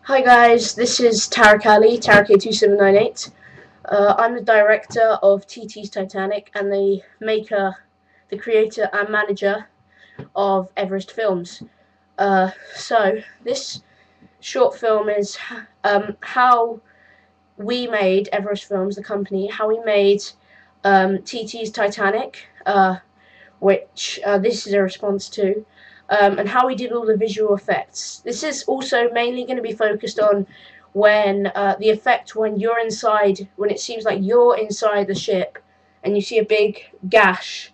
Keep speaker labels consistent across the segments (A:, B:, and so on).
A: Hi guys, this is Tarek Ali, Tarek2798. I'm the director of TT'S Titanic and the creator and manager of Everest Films. So this short film is how we made Everest Films, the company, how we made TT'S Titanic, which this is a response to. And how we did all the visual effects. This is also mainly going to be focused on when the effect when you're inside, when it seems like you're inside the ship and you see a big gash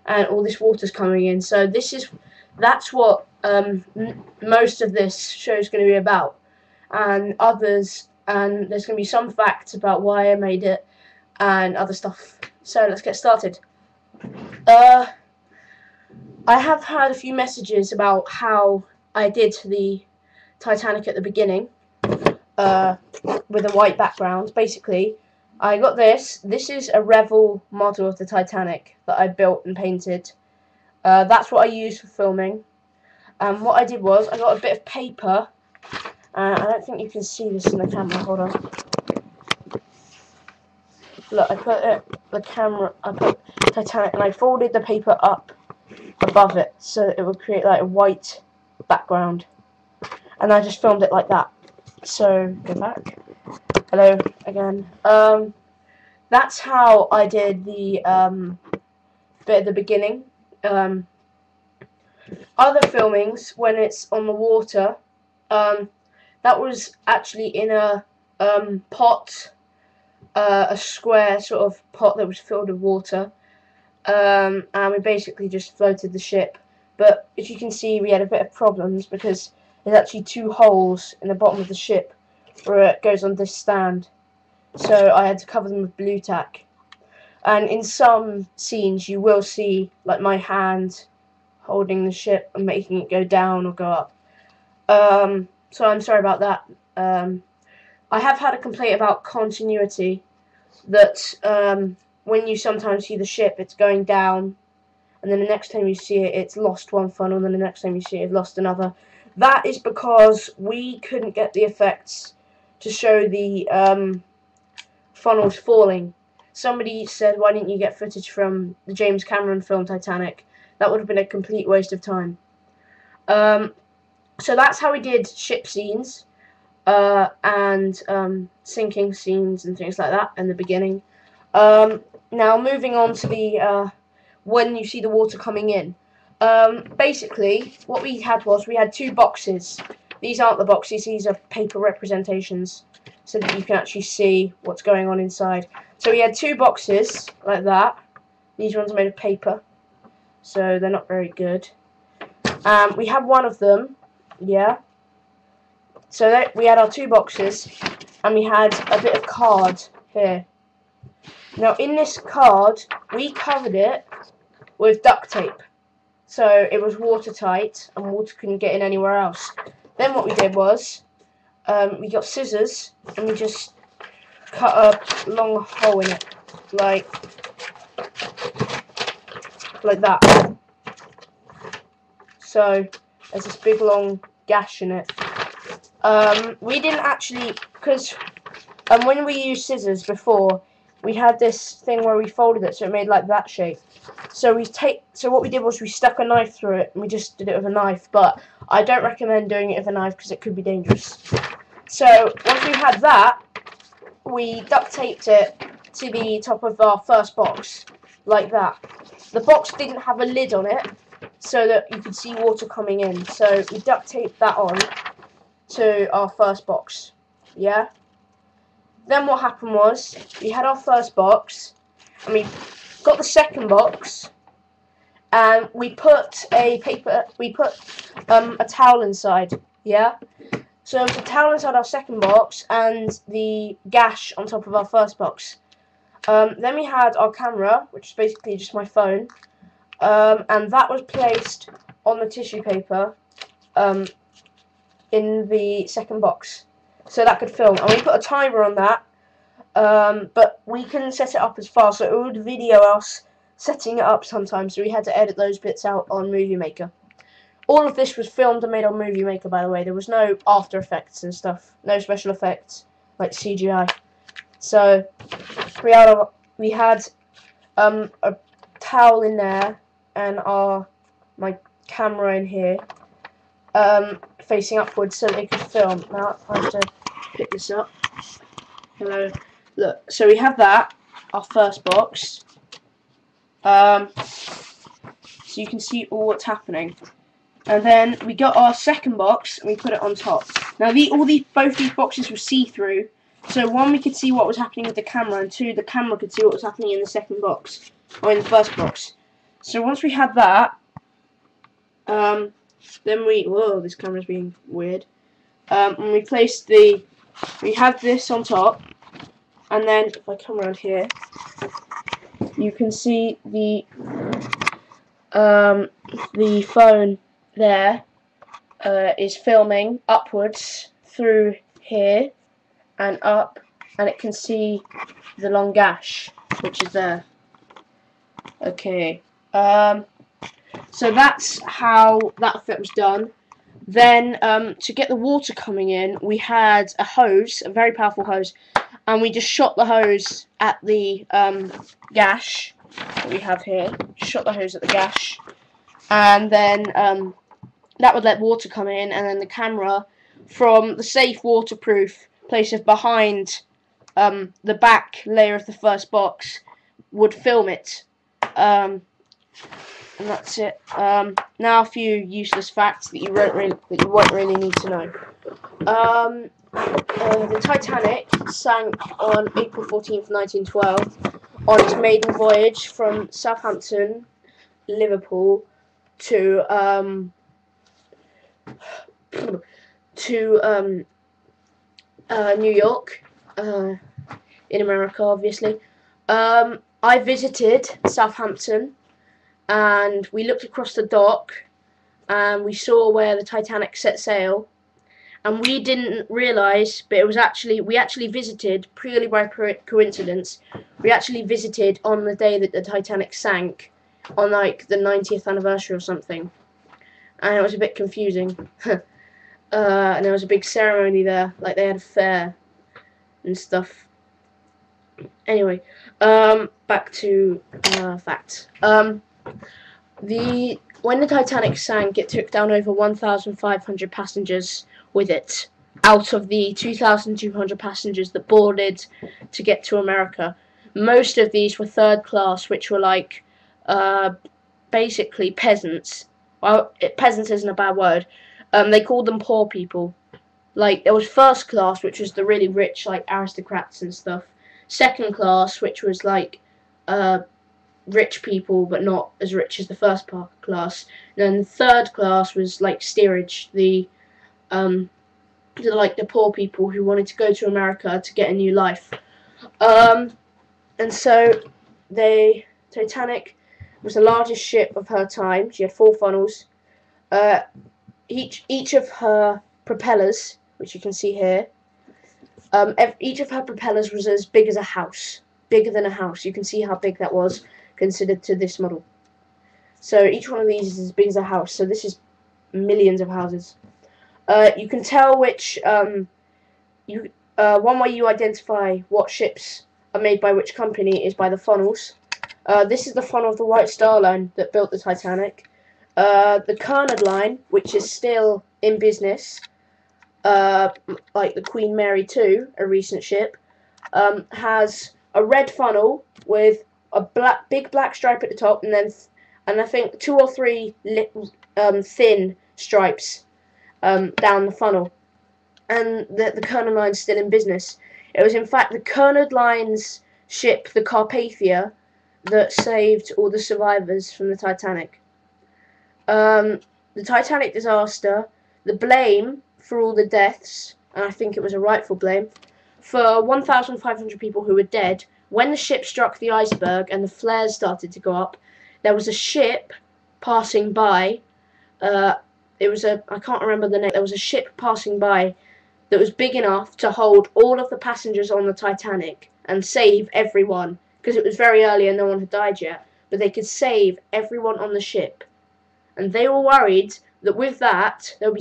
A: and all this water's coming in. So that's what most of this show is going to be about, and there's going to be some facts about why I made it and other stuff. So let's get started. I have had a few messages about how I did the Titanic at the beginning, with a white background. Basically, I got this. This is a Revel model of the Titanic that I built and painted. That's what I used for filming. And what I did was, I got a bit of paper. I don't think you can see this in the camera. Hold on. Look, I put Titanic, and I folded the paper up above it so it would create like a white background, and I just filmed it like that. So go back. Hello again. That's how I did the bit at the beginning. Other filmings when it's on the water, that was actually in a pot, a square sort of pot that was filled with water. And we basically just floated the ship, but as you can see, we had a bit of problems because there's actually two holes in the bottom of the ship where it goes on this stand, so I had to cover them with blue tack. And in some scenes you will see like my hand holding the ship and making it go down or go up, so I'm sorry about that. I have had a complaint about continuity, that when you sometimes see the ship, it's going down, and then the next time you see it, it's lost one funnel, and then the next time you see it, it's lost another. That is because we couldn't get the effects to show the funnels falling. Somebody said, why didn't you get footage from the James Cameron film Titanic? That would have been a complete waste of time. So that's how we did ship scenes, and sinking scenes and things like that in the beginning. Now moving on to the when you see the water coming in. Basically, what we had was we had two boxes. These aren't the boxes; these are paper representations, so that you can actually see what's going on inside. So we had two boxes like that. These ones are made of paper, so they're not very good. We had one of them, yeah. So we had our two boxes, and we had a bit of card here. Now in this card, we covered it with duct tape, so it was watertight and water couldn't get in anywhere else. Then what we did was, we got scissors and we just cut a long hole in it, like that. So there's this big long gash in it. We didn't actually, because when we used scissors before, we had this thing where we folded it so it made like that shape. So what we did was we stuck a knife through it, and we just did it with a knife, but I don't recommend doing it with a knife because it could be dangerous. So once we had that, we duct taped it to the top of our first box, like that. The box didn't have a lid on it, so that you could see water coming in. So we duct taped that on to our first box, yeah? Then what happened was, we had our first box, and we got the second box, and we put a towel inside, yeah? So the towel inside our second box, and the gash on top of our first box. Then we had our camera, which is basically just my phone, and that was placed on the tissue paper, in the second box, so that could film. And we put a timer on that, but we couldn't set it up as fast, so it would video us setting it up sometimes, so we had to edit those bits out on Movie Maker. All of this was filmed and made on Movie Maker, by the way. There was no After Effects and stuff, no special effects like CGI. So we had a towel in there and my camera in here, facing upwards so they could film. Now I have to pick this up. Hello. Look, so we have that, our first box. So you can see all what's happening. And then we got our second box and we put it on top. Now both these boxes were see-through. So one, we could see what was happening with the camera, and two, the camera could see what was happening in the second box, or in the first box. So once we had that, then whoa, this camera's being weird. And we placed we had this on top, and then if I come around here, you can see the phone there is filming upwards through here and up, and it can see the long gash which is there. Okay, so that's how that effect was done. Then to get the water coming in, we had a hose, a very powerful hose, and we just shot the hose at the gash that we have here. Shot the hose at the gash, and then that would let water come in, and then the camera, from the safe waterproof places behind the back layer of the first box, would film it. And that's it. Now a few useless facts that you won't really need to know. The Titanic sank on April 14th, 1912, on its maiden voyage from Southampton, Liverpool, to New York, in America, obviously. I visited Southampton, and we looked across the dock, and we saw where the Titanic set sail, and we didn't realise, but we actually visited, purely by coincidence, we actually visited on the day that the Titanic sank, on like the 90th anniversary or something, and it was a bit confusing. And there was a big ceremony there, like they had a fair and stuff. Anyway, back to facts. When the Titanic sank, it took down over 1,500 passengers with it, out of the 2,200 passengers that boarded to get to America. Most of these were third class, which were like basically peasants. Well, peasants isn't a bad word. They called them poor people. Like, there was first class, which was the really rich, like, aristocrats and stuff. Second class, which was, like, rich people, but not as rich as the first class. And then third class was, like, steerage, the poor people who wanted to go to America to get a new life. And so, the Titanic was the largest ship of her time. She had 4 funnels. Each of her propellers, which you can see here, each of her propellers was as big as a house, bigger than a house. You can see how big that was considered to this model. So each one of these is as big as a house. So this is millions of houses. You can tell which one way you identify what ships are made by which company is by the funnels. This is the funnel of the White Star Line that built the Titanic. The Cunard Line, which is still in business, like the Queen Mary 2, a recent ship, has a red funnel with a big black stripe at the top, and I think 2 or 3 thin stripes down the funnel. And the Cunard Line's still in business. It was in fact the Cunard Line's ship, the Carpathia, that saved all the survivors from the Titanic. The Titanic disaster, the blame for all the deaths, and I think it was a rightful blame, for 1,500 people who were dead, when the ship struck the iceberg and the flares started to go up, there was a ship passing by, I can't remember the name, there was a ship passing by that was big enough to hold all of the passengers on the Titanic and save everyone, because it was very early and no one had died yet, but they could save everyone on the ship. And they were worried with that there'll be